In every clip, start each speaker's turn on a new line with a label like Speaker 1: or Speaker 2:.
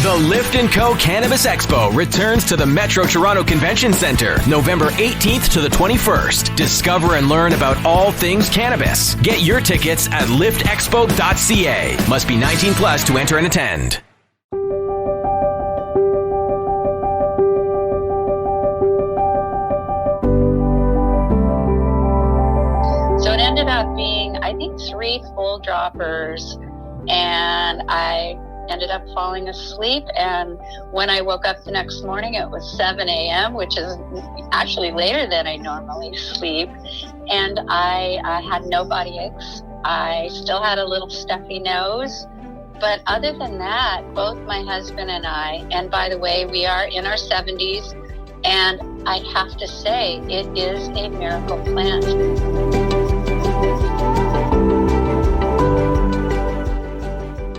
Speaker 1: The Lift & Co. Cannabis Expo returns to the Metro Toronto Convention Centre, November 18th to the 21st. Discover and learn about all things cannabis. Get your tickets at liftexpo.ca. Must be 19 plus to enter and attend.
Speaker 2: So it ended up being, I think, 3 full droppers, and I ended up falling asleep. And when I woke up the next morning, it was 7 a.m., which is actually later than I normally sleep. And I had no body aches. I still had a little stuffy nose. But other than that, both my husband and I, and by the way, we are in our 70s, and I have to say, it is a miracle plant.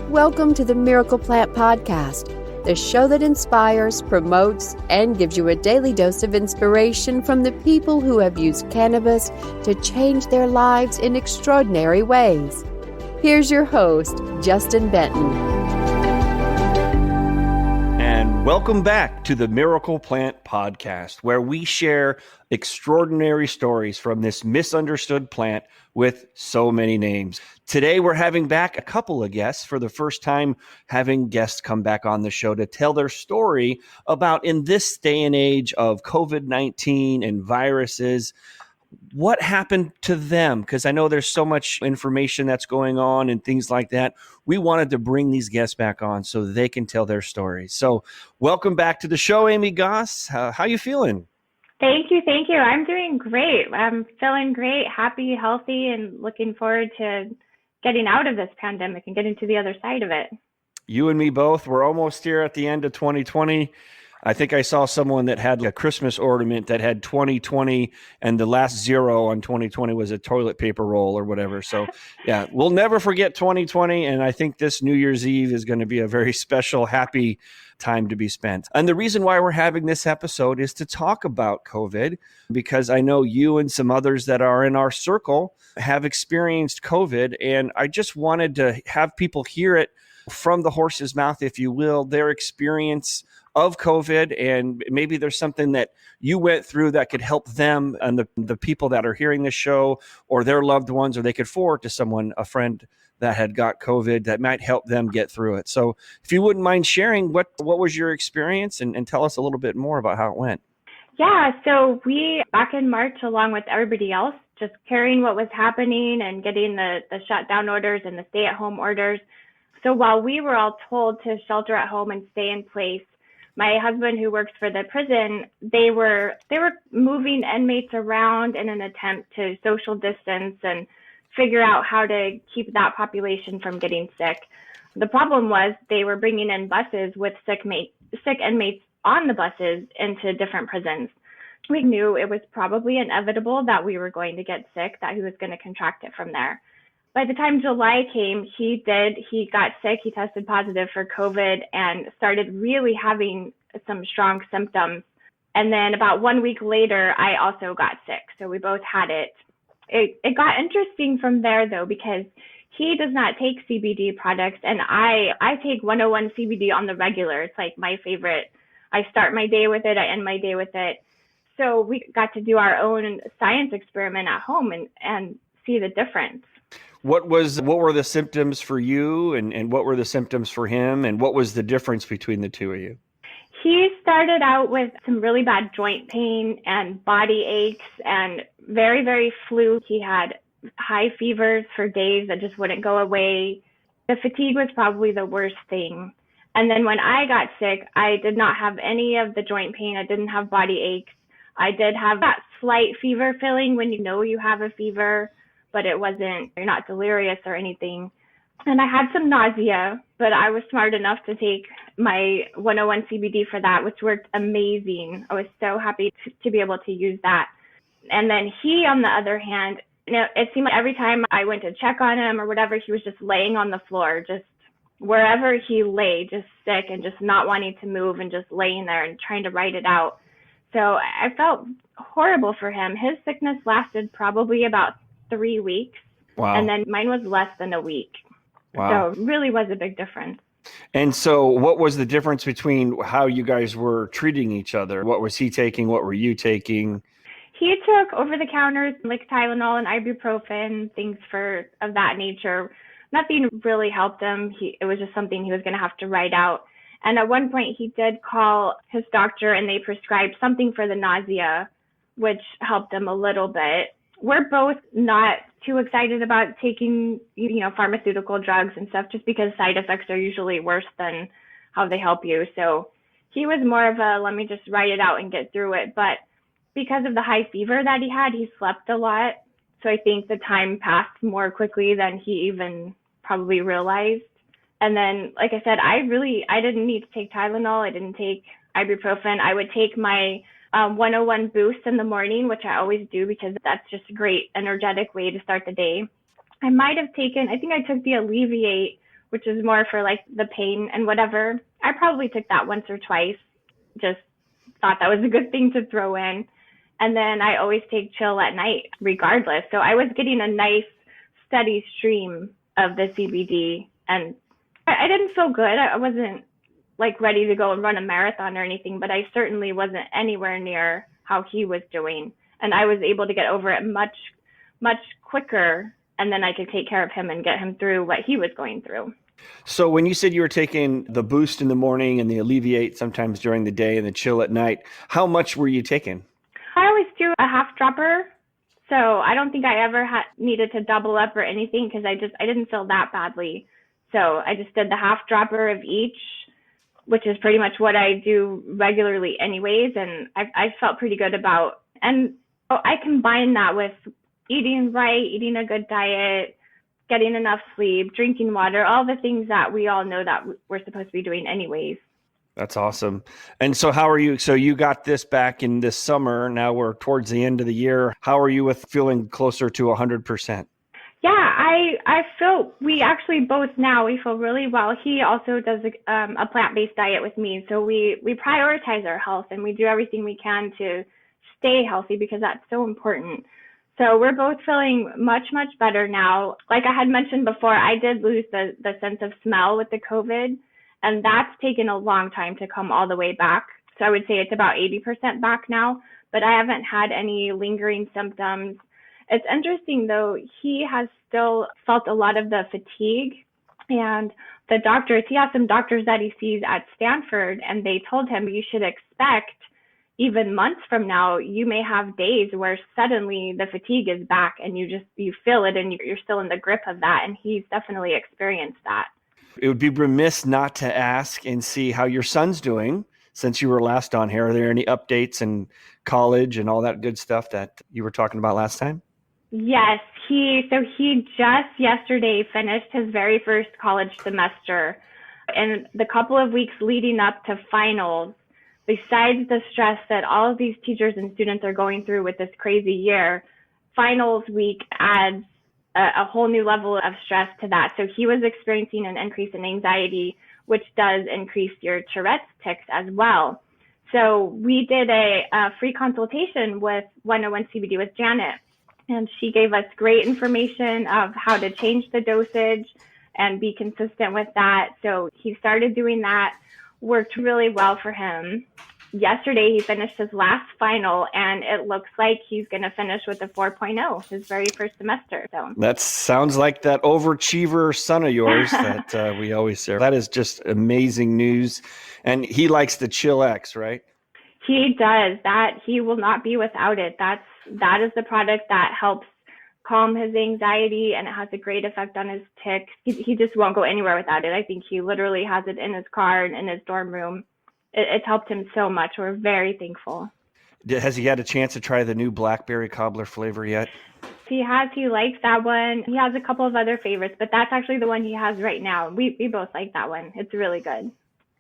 Speaker 3: Welcome to the Miracle Plant Podcast, the show that inspires, promotes, and gives you a daily dose of inspiration from the people who have used cannabis to change their lives in extraordinary ways. Here's your host, Justin Benton.
Speaker 4: And welcome back to the Miracle Plant Podcast, where we share extraordinary stories from this misunderstood plant with so many names. Today, we're having back a couple of guests for the first time, having guests come back on the show to tell their story about, in this day and age of COVID-19 and viruses, what happened to them? Because I know there's so much information that's going on and things like that. We wanted to bring these guests back on so they can tell their stories. So welcome back to the show, Amy Goss. How you feeling?
Speaker 5: Thank you. I'm doing great. I'm feeling great, happy, healthy, and looking forward to getting out of this pandemic and getting to the other side of it.
Speaker 4: You and me both. We're almost here at the end of 2020. I think I saw someone that had a Christmas ornament that had 2020, and the last zero on 2020 was a toilet paper roll or whatever. So yeah, we'll never forget 2020. And I think this New Year's Eve is going to be a very special, happy time to be spent. And the reason why we're having this episode is to talk about COVID, because I know you and some others that are in our circle have experienced COVID. And I just wanted to have people hear it from the horse's mouth, if you will, their experience of COVID, and maybe there's something that you went through that could help them and the people that are hearing this show or their loved ones, or they could forward to someone, a friend that had got COVID that might help them get through it. So if you wouldn't mind sharing, what was your experience, and tell us a little bit more about how it went.
Speaker 5: Yeah, so we, back in March, along with everybody else, just carrying what was happening and getting the shutdown orders and the stay-at-home orders. So while we were all told to shelter at home and stay in place, my husband, who works for the prison, they were moving inmates around in an attempt to social distance and figure out how to keep that population from getting sick. The problem was they were bringing in buses with sick inmates on the buses into different prisons. We knew it was probably inevitable that we were going to get sick, that he was going to contract it from there. By the time July came, he got sick, he tested positive for COVID and started really having some strong symptoms. And then about 1 week later, I also got sick. So we both had it. It got interesting from there though, because he does not take CBD products and I take 101 CBD on the regular. It's like my favorite. I start my day with it, I end my day with it. So we got to do our own science experiment at home and see the difference.
Speaker 4: What were the symptoms for you, and what were the symptoms for him, and what was the difference between the two of you?
Speaker 5: He started out with some really bad joint pain and body aches and very, very flu. He had high fevers for days that just wouldn't go away. The fatigue was probably the worst thing. And then when I got sick, I did not have any of the joint pain. I didn't have body aches. I did have that slight fever feeling when you know you have a fever, but it wasn't, you're not delirious or anything. And I had some nausea, but I was smart enough to take my 101 CBD for that, which worked amazing. I was so happy to be able to use that. And then he, on the other hand, it seemed like every time I went to check on him or whatever, he was just laying on the floor, just wherever he lay, just sick and just not wanting to move and just laying there and trying to write it out. So I felt horrible for him. His sickness lasted probably about 3 weeks.
Speaker 4: Wow.
Speaker 5: And then mine was less than a week.
Speaker 4: Wow.
Speaker 5: So it really was a big difference.
Speaker 4: And so what was the difference between how you guys were treating each other? What was he taking? What were you taking?
Speaker 5: He took over-the-counters like Tylenol and ibuprofen, things of that nature. Nothing really helped him. It was just something he was going to have to write out. And at one point, he did call his doctor, and they prescribed something for the nausea, which helped him a little bit. We're both not too excited about taking, pharmaceutical drugs and stuff, just because side effects are usually worse than how they help you. So he was more of a, let me just write it out and get through it. But because of the high fever that he slept a lot. So I think the time passed more quickly than he even probably realized. And then, like I said, I didn't need to take Tylenol. I didn't take ibuprofen. I would take my 101 boost in the morning, which I always do because that's just a great energetic way to start the day. I think I took the Alleviate, which is more for like the pain and whatever. I probably took that once or twice, just thought that was a good thing to throw in. And then I always take Chill at night regardless. So I was getting a nice steady stream of the CBD, and I didn't feel good. I wasn't like ready to go and run a marathon or anything, but I certainly wasn't anywhere near how he was doing. And I was able to get over it much, much quicker. And then I could take care of him and get him through what he was going through.
Speaker 4: So when you said you were taking the Boost in the morning and the Alleviate sometimes during the day and the Chill at night, how much were you taking?
Speaker 5: I always do a half dropper. So I don't think I ever needed to double up or anything because I didn't feel that badly. So I just did the half dropper of each, which is pretty much what I do regularly anyways. And I felt pretty good about, and I combine that with eating right, eating a good diet, getting enough sleep, drinking water, all the things that we all know that we're supposed to be doing anyways.
Speaker 4: That's awesome. And so how are you? So you got this back in this summer. Now we're towards the end of the year. How are you with feeling closer to 100%?
Speaker 5: Yeah, I feel we actually both now, we feel really well. He also does a plant-based diet with me. So we prioritize our health and we do everything we can to stay healthy because that's so important. So we're both feeling much, much better now. Like I had mentioned before, I did lose the sense of smell with the COVID, and that's taken a long time to come all the way back. So I would say it's about 80% back now, but I haven't had any lingering symptoms. It's interesting though, he has still felt a lot of the fatigue, and the doctors, he has some doctors that he sees at Stanford, and they told him you should expect even months from now, you may have days where suddenly the fatigue is back and you feel it and you're still in the grip of that. And he's definitely experienced that.
Speaker 4: It would be remiss not to ask and see how your son's doing since you were last on here. Are there any updates in college and all that good stuff that you were talking about last time?
Speaker 5: Yes, he just yesterday finished his very first college semester. And the couple of weeks leading up to finals, besides the stress that all of these teachers and students are going through with this crazy year, finals week adds a whole new level of stress to that. So he was experiencing an increase in anxiety, which does increase your Tourette's tics as well. So we did a free consultation with 101 CBD with Janet, and she gave us great information of how to change the dosage and be consistent with that. So he started doing that, worked really well for him. Yesterday, he finished his last final, and it looks like he's going to finish with a 4.0, his very first semester. So
Speaker 4: that sounds like that overachiever son of yours that we always say. That is just amazing news. And he likes the Chill X, right?
Speaker 5: He does. That he will not be without it. That is the product that helps calm his anxiety, and it has a great effect on his tics. He just won't go anywhere without it. I think he literally has it in his car and in his dorm room. It's helped him so much. We're very thankful.
Speaker 4: Has he had a chance to try the new blackberry cobbler flavor yet?
Speaker 5: He has. He likes that one. He has a couple of other favorites, but that's actually the one he has right now. We both like that one. It's really good.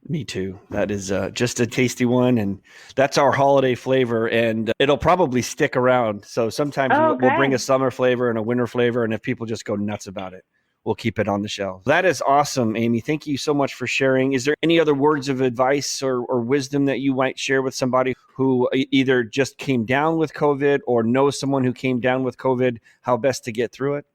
Speaker 4: Me too. That is just a tasty one, and that's our holiday flavor, and it'll probably stick around. So sometimes we'll bring a summer flavor and a winter flavor, and if people just go nuts about it, we'll keep it on the shelf. That is awesome, Amy. Thank you so much for sharing. Is there any other words of advice or wisdom that you might share with somebody who either just came down with COVID or knows someone who came down with COVID, how best to get through it?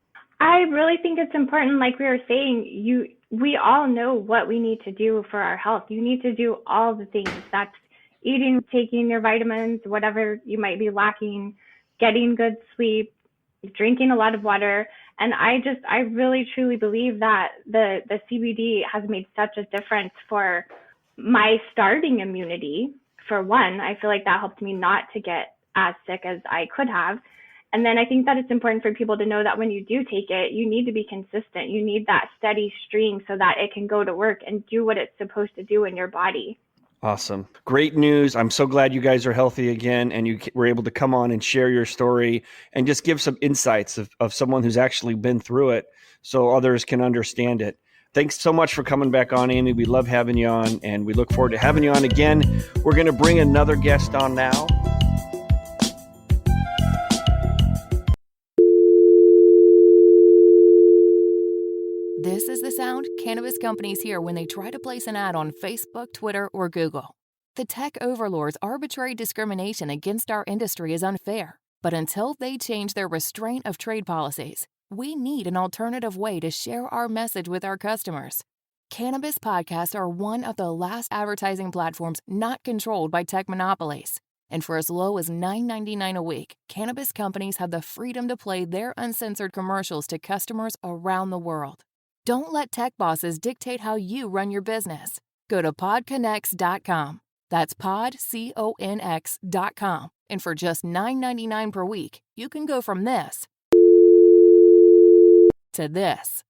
Speaker 5: I really think it's important, like we were saying, we all know what we need to do for our health. You need to do all the things. That's eating, taking your vitamins, whatever you might be lacking, getting good sleep, drinking a lot of water. And I really truly believe that the CBD has made such a difference for my starting immunity. For one, I feel like that helped me not to get as sick as I could have. And then I think that it's important for people to know that when you do take it, you need to be consistent. You need that steady stream so that it can go to work and do what it's supposed to do in your body.
Speaker 4: Awesome. Great news. I'm so glad you guys are healthy again and you were able to come on and share your story and just give some insights of someone who's actually been through it so others can understand it. Thanks so much for coming back on, Amy. We love having you on and we look forward to having you on again. We're going to bring another guest on now.
Speaker 6: This is the sound cannabis companies hear when they try to place an ad on Facebook, Twitter, or Google. The tech overlords' arbitrary discrimination against our industry is unfair, but until they change their restraint of trade policies, we need an alternative way to share our message with our customers. Cannabis podcasts are one of the last advertising platforms not controlled by tech monopolies. And for as low as $9.99 a week, cannabis companies have the freedom to play their uncensored commercials to customers around the world. Don't let tech bosses dictate how you run your business. Go to podconnects.com. That's podconx.com. And for just $9.99 per week, you can go from this to this.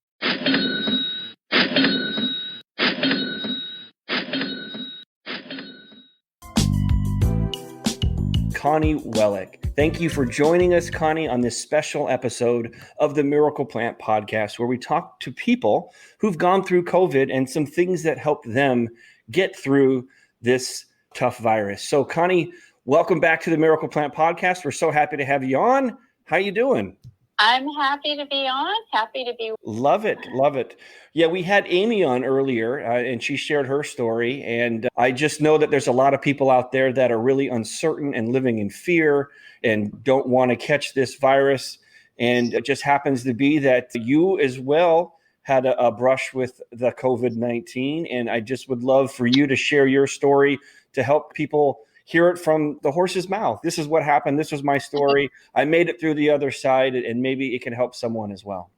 Speaker 4: Connie Wellik. Thank you for joining us, Connie, on this special episode of the Miracle Plant Podcast, where we talk to people who've gone through COVID and some things that help them get through this tough virus. So, Connie, welcome back to the Miracle Plant Podcast. We're so happy to have you on. How you doing?
Speaker 2: I'm happy to be on. Happy to be.
Speaker 4: Love it. Love it. Yeah, we had Amy on earlier and she shared her story. And I just know that there's a lot of people out there that are really uncertain and living in fear and don't want to catch this virus. And it just happens to be that you as well had a brush with the COVID-19. And I just would love for you to share your story to help people hear it from the horse's mouth. This is what happened. This was my story. I made it through the other side, and maybe it can help someone as well.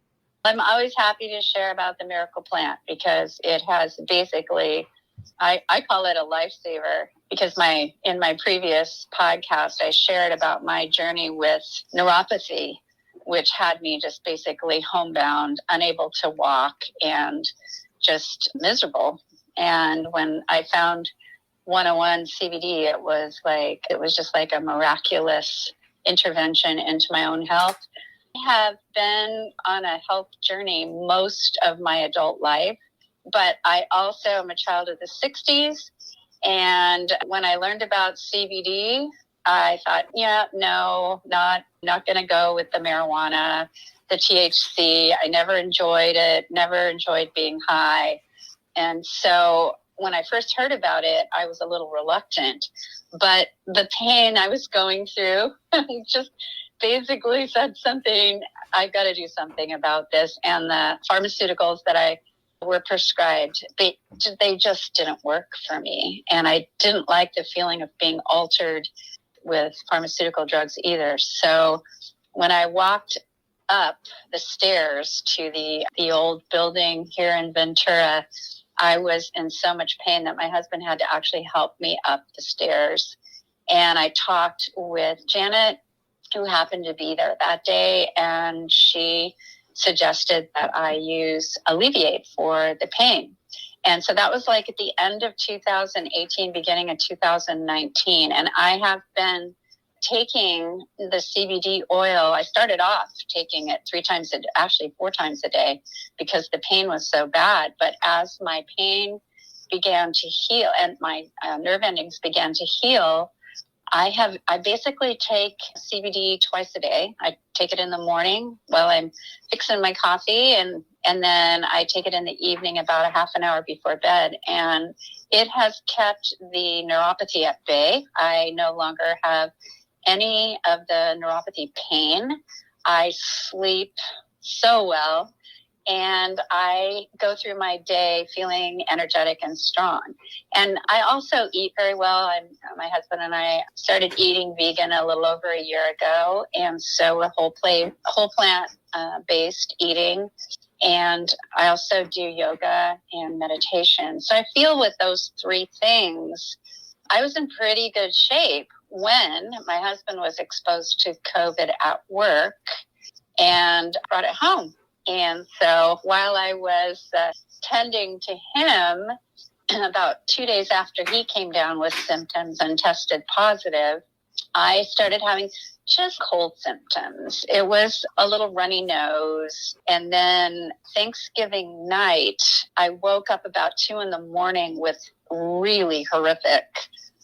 Speaker 2: I'm always happy to share about the Miracle Plant because it has basically, I call it a lifesaver because in my previous podcast, I shared about my journey with neuropathy, which had me just basically homebound, unable to walk and just miserable. And when I found 101 CBD, it was just like a miraculous intervention into my own health. I have been on a health journey most of my adult life, but I also am a child of the 60s. And when I learned about CBD, I thought, not going to go with the marijuana, the THC. I never enjoyed it, never enjoyed being high. And so when I first heard about it, I was a little reluctant, but the pain I was going through just basically said something, I've got to do something about this. And the pharmaceuticals that I were prescribed, they just didn't work for me. And I didn't like the feeling of being altered with pharmaceutical drugs either. So when I walked up the stairs to the old building here in Ventura, I was in so much pain that my husband had to actually help me up the stairs. And I talked with Janet, who happened to be there that day, and she suggested that I use Alleviate for the pain. And so that was like at the end of 2018, beginning of 2019. And I have been taking the CBD oil. I started off taking it 4 times a day because the pain was so bad. But as my pain began to heal and my nerve endings began to heal, I basically take CBD twice a day. I take it in the morning while I'm fixing my coffee, and then I take it in the evening about a half an hour before bed. And it has kept the neuropathy at bay. I no longer have any of the neuropathy pain. I sleep so well. and I go through my day feeling energetic and strong. And I also eat very well. My husband and I started eating vegan a little over a year ago, and so we're whole plant based eating. And I also do yoga and meditation. So I feel with those three things, I was in pretty good shape when my husband was exposed to COVID at work and brought it home. And so while I was tending to him, about 2 days after he came down with symptoms and tested positive, I started having just cold symptoms. It was a little runny nose. And then Thanksgiving night, I woke up about 2 a.m. with really horrific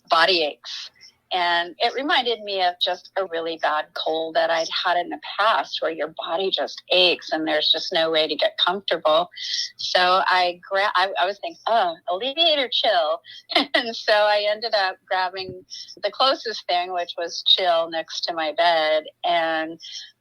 Speaker 2: body aches. And it reminded me of just a really bad cold that I'd had in the past, where your body just aches and there's just no way to get comfortable. So I was thinking, alleviate or chill. And so I ended up grabbing the closest thing, which was chill, next to my bed. And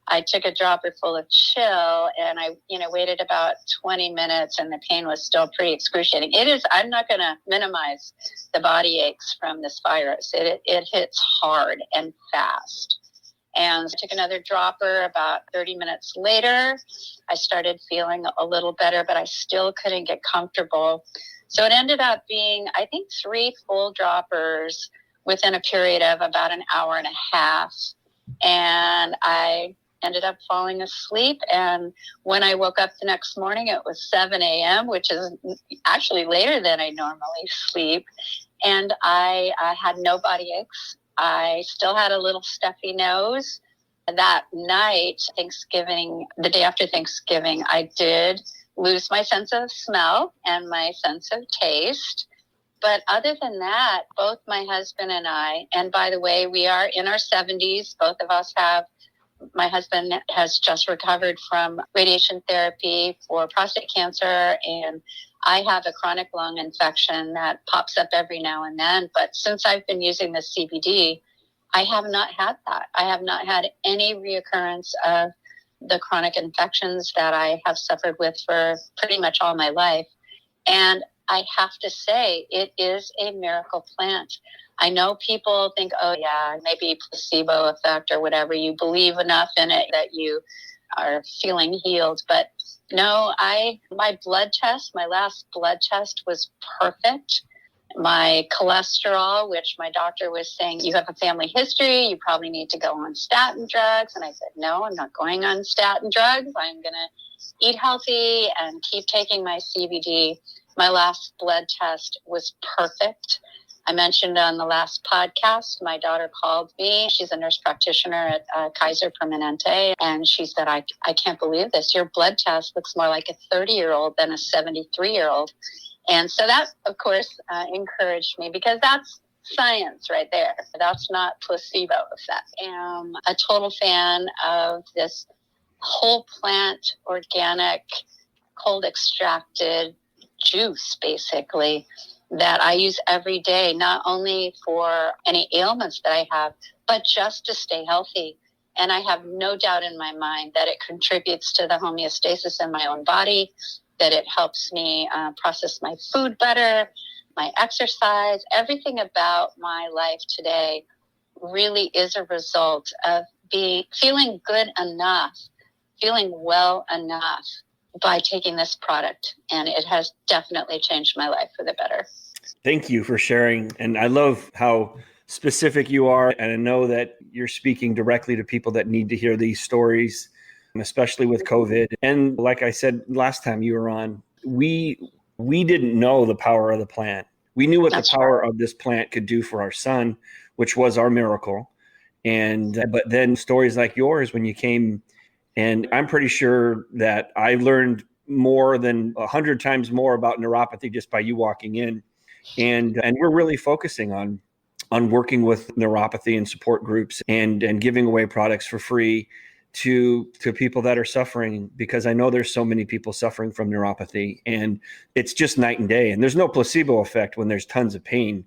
Speaker 2: I took a dropper full of chill, and I, waited about 20 minutes, and the pain was still pretty excruciating. I'm not going to minimize the body aches from this virus. It hits hard and fast. And I took another dropper about 30 minutes later. I started feeling a little better, but I still couldn't get comfortable. So it ended up being, I think, 3 full droppers within a period of about an hour and a half. And I ended up falling asleep. And when I woke up the next morning, it was 7 a.m., which is actually later than I normally sleep. And I had no body aches. I still had a little stuffy nose. That night, the day after Thanksgiving, I did lose my sense of smell and my sense of taste. But other than that, both my husband and I, and by the way, we are in our 70s, both of us my husband has just recovered from radiation therapy for prostate cancer, and I have a chronic lung infection that pops up every now and then. But since I've been using the CBD, I have not had that. I have not had any reoccurrence of the chronic infections that I have suffered with for pretty much all my life. And I have to say, it is a miracle plant. I know people think, oh yeah, maybe placebo effect or whatever. You believe enough in it that you are feeling healed. But no, my last blood test was perfect. My cholesterol, which my doctor was saying, you have a family history, you probably need to go on statin drugs. And I said, no, I'm not going on statin drugs. I'm going to eat healthy and keep taking my CBD. My last blood test was perfect. I mentioned on the last podcast, my daughter called me. She's a nurse practitioner at Kaiser Permanente. And she said, I can't believe this. Your blood test looks more like a 30-year-old than a 73-year-old. And so that, of course, encouraged me, because that's science right there. That's not placebo effect. I am a total fan of this whole plant, organic, cold extracted juice, basically, that I use every day, not only for any ailments that I have, but just to stay healthy. And I have no doubt in my mind that it contributes to the homeostasis in my own body, that it helps me process my food better, my exercise. Everything about my life today really is a result of feeling good enough, feeling well enough by taking this product. And it has definitely changed my life for the better.
Speaker 4: Thank you for sharing. And I love how specific you are. And I know that you're speaking directly to people that need to hear these stories, especially with COVID. And like I said last time you were on, we didn't know the power of the plant. We knew what the power of this plant could do for our son, which was our miracle. But then stories like yours, when you came, and I'm pretty sure that I learned more than 100 times more about neuropathy just by you walking in. And we're really focusing on working with neuropathy and support groups and giving away products for free to people that are suffering, because I know there's so many people suffering from neuropathy, and it's just night and day. And there's no placebo effect when there's tons of pain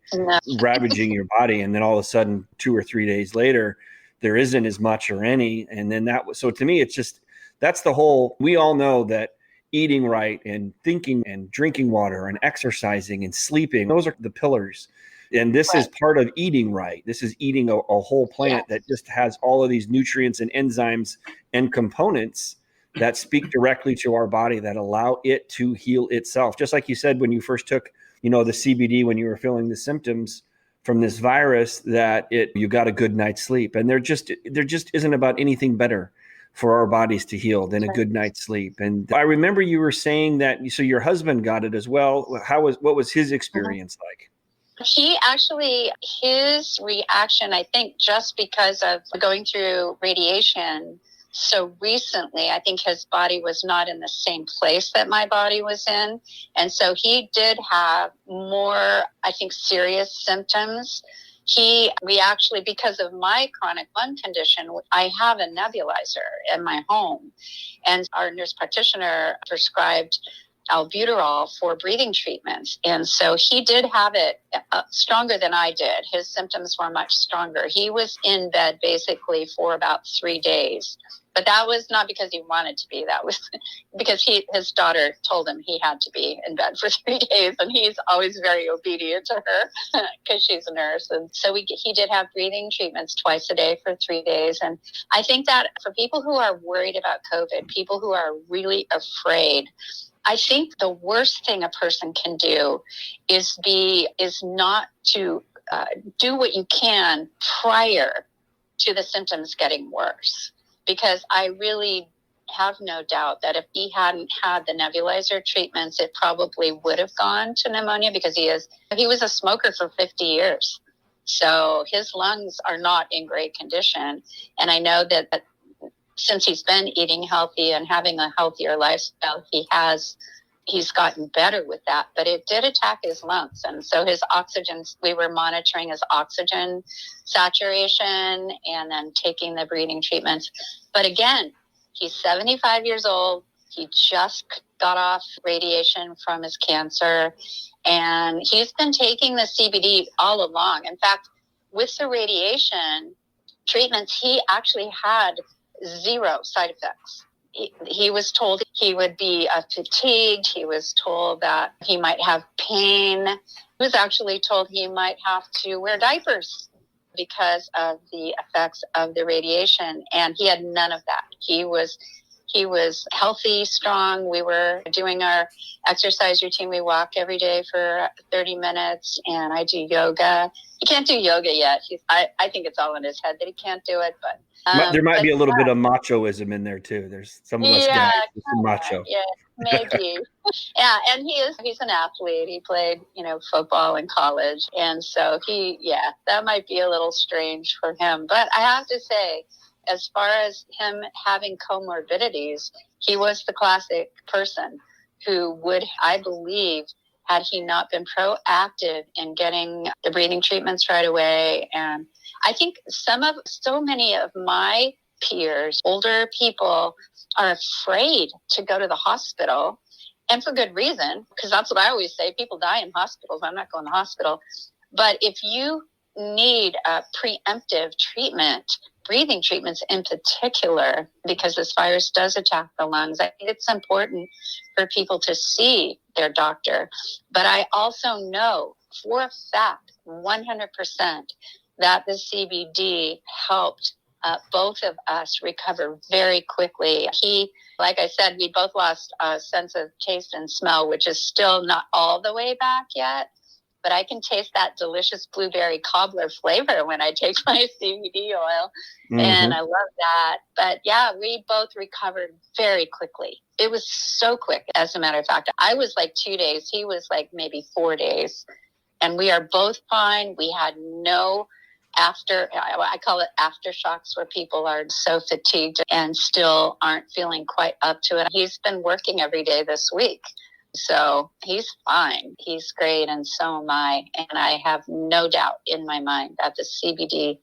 Speaker 4: ravaging your body. And then all of a sudden, 2 or 3 days later, there isn't as much or any. And then so to me, it's just, that's the whole, we all know that eating right and thinking and drinking water and exercising and sleeping. Those are the pillars. And this is part of eating right. This is eating a whole plant that just has all of these nutrients and enzymes and components that speak directly to our body that allow it to heal itself. Just like you said, when you first took, the CBD, when you were feeling the symptoms from this virus, that you got a good night's sleep. And there just isn't about anything better for our bodies to heal than a good night's sleep. And I remember you were saying that, so your husband got it as well. What was his experience like?
Speaker 2: His reaction, I think, just because of going through radiation so recently, I think his body was not in the same place that my body was in. And so he did have more, I think, serious symptoms. We actually, because of my chronic lung condition, I have a nebulizer in my home. And our nurse practitioner prescribed albuterol for breathing treatments. And so he did have it stronger than I did. His symptoms were much stronger. He was in bed basically for about 3 days. But that was not because he wanted to be. That was because his daughter told him he had to be in bed for 3 days. And he's always very obedient to her because she's a nurse. And so he did have breathing treatments twice a day for 3 days. And I think that for people who are worried about COVID, people who are really afraid, I think the worst thing a person can do is not to do what you can prior to the symptoms getting worse. Because I really have no doubt that if he hadn't had the nebulizer treatments, it probably would have gone to pneumonia, because he was a smoker for 50 years. So his lungs are not in great condition. And I know that since he's been eating healthy and having a healthier lifestyle, he's gotten better with that, but it did attack his lungs. And so his oxygen, we were monitoring his oxygen saturation and then taking the breathing treatments. But again, he's 75 years old. He just got off radiation from his cancer, and he's been taking the CBD all along. In fact, with the radiation treatments, he actually had 0 side effects. He was told he would be fatigued. He was told that he might have pain. He was actually told he might have to wear diapers because of the effects of the radiation. And he had none of that. He was healthy, strong. We were doing our exercise routine. We walk every day for 30 minutes, and I do yoga. He can't do yoga yet. I think it's all in his head that he can't do it, but
Speaker 4: there might be a little bit of machoism in there too. There's some of us guys with some macho.
Speaker 2: Yeah, maybe. Yeah, and he's an athlete. He played, football in college. And so that might be a little strange for him. But I have to say, as far as him having comorbidities, he was the classic person who would, I believe, had he not been proactive in getting the breathing treatments right away. And I think so many of my peers, older people, are afraid to go to the hospital, and for good reason, because that's what I always say. People die in hospitals. I'm not going to the hospital. But if you need a preemptive treatment, breathing treatments in particular, because this virus does attack the lungs, I think it's important for people to see their doctor. But I also know for a fact, 100%, that the CBD helped both of us recover very quickly. Like I said, we both lost a sense of taste and smell, which is still not all the way back yet. But I can taste that delicious blueberry cobbler flavor when I take my CBD oil. Mm-hmm. And I love that. But yeah, we both recovered very quickly. It was so quick, as a matter of fact. I was like 2 days. He was like maybe 4 days. And we are both fine. We had no I call it aftershocks, where people are so fatigued and still aren't feeling quite up to it. He's been working every day this week. So he's fine. He's great, and so am I. And I have no doubt in my mind that the CBD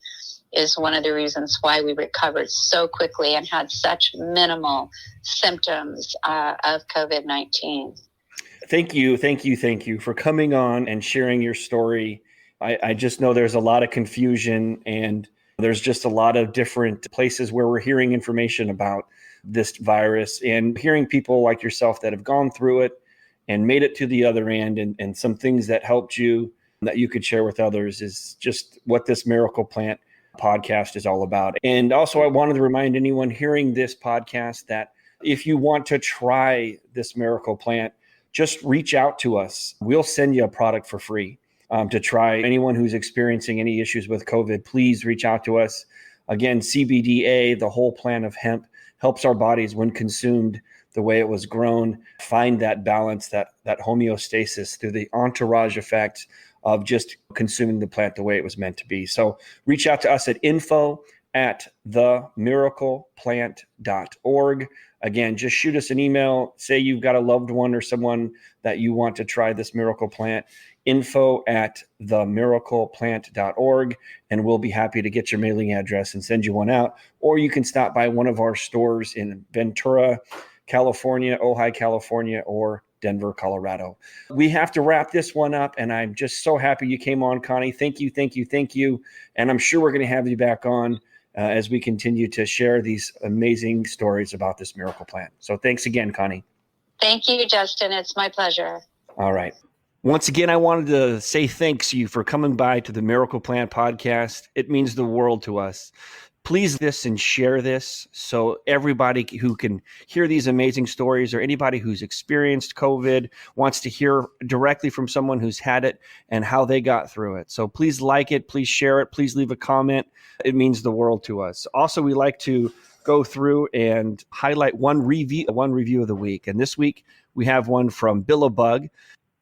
Speaker 2: is one of the reasons why we recovered so quickly and had such minimal symptoms of COVID-19.
Speaker 4: Thank you for coming on and sharing your story. I just know there's a lot of confusion, and there's just a lot of different places where we're hearing information about this virus, and hearing people like yourself that have gone through it and made it to the other end, and some things that helped you that you could share with others is just what this Miracle Plant podcast is all about. And also, I wanted to remind anyone hearing this podcast that if you want to try this Miracle Plant, just reach out to us. We'll send you a product for free to try. Anyone who's experiencing any issues with COVID, please reach out to us. Again, CBDA, the whole plant of hemp, helps our bodies when consumed the way it was grown, find that balance, that homeostasis through the entourage effect of just consuming the plant the way it was meant to be. So reach out to us at info@themiracleplant.org. Again, just shoot us an email. Say you've got a loved one or someone that you want to try this Miracle Plant. info@themiracleplant.org, and we'll be happy to get your mailing address and send you one out. Or you can stop by one of our stores in Ventura, California, Ojai, California, or Denver, Colorado. We have to wrap this one up, and I'm just so happy you came on, Connie. Thank you. And I'm sure we're going to have you back on as we continue to share these amazing stories about this Miracle Plant. So thanks again, Connie.
Speaker 2: Thank you, Justin. It's my pleasure.
Speaker 4: All right. Once again, I wanted to say thanks to you for coming by to the Miracle Plant podcast. It means the world to us. Please this and share this so everybody who can hear these amazing stories, or anybody who's experienced COVID wants to hear directly from someone who's had it and how they got through it. So please like it, please share it, please leave a comment. It means the world to us. Also, we like to go through and highlight one review of the week. And this week we have one from Billabug.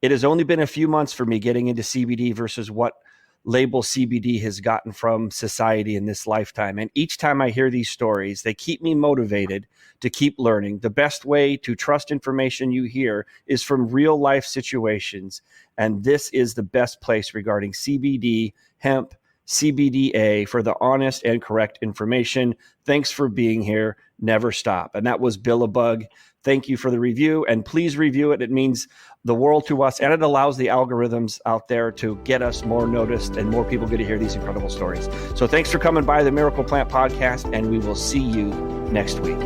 Speaker 4: It has only been a few months for me getting into CBD versus what label CBD has gotten from society in this lifetime. And each time I hear these stories, they keep me motivated to keep learning. The best way to trust information you hear is from real life situations. And this is the best place regarding CBD, hemp, CBDA for the honest and correct information. Thanks for being here. Never stop. And that was Billabug. Thank you for the review, and please review it. It means the world to us, and it allows the algorithms out there to get us more noticed, and more people get to hear these incredible stories. So thanks for coming by the Miracle Plant podcast, and we will see you next week.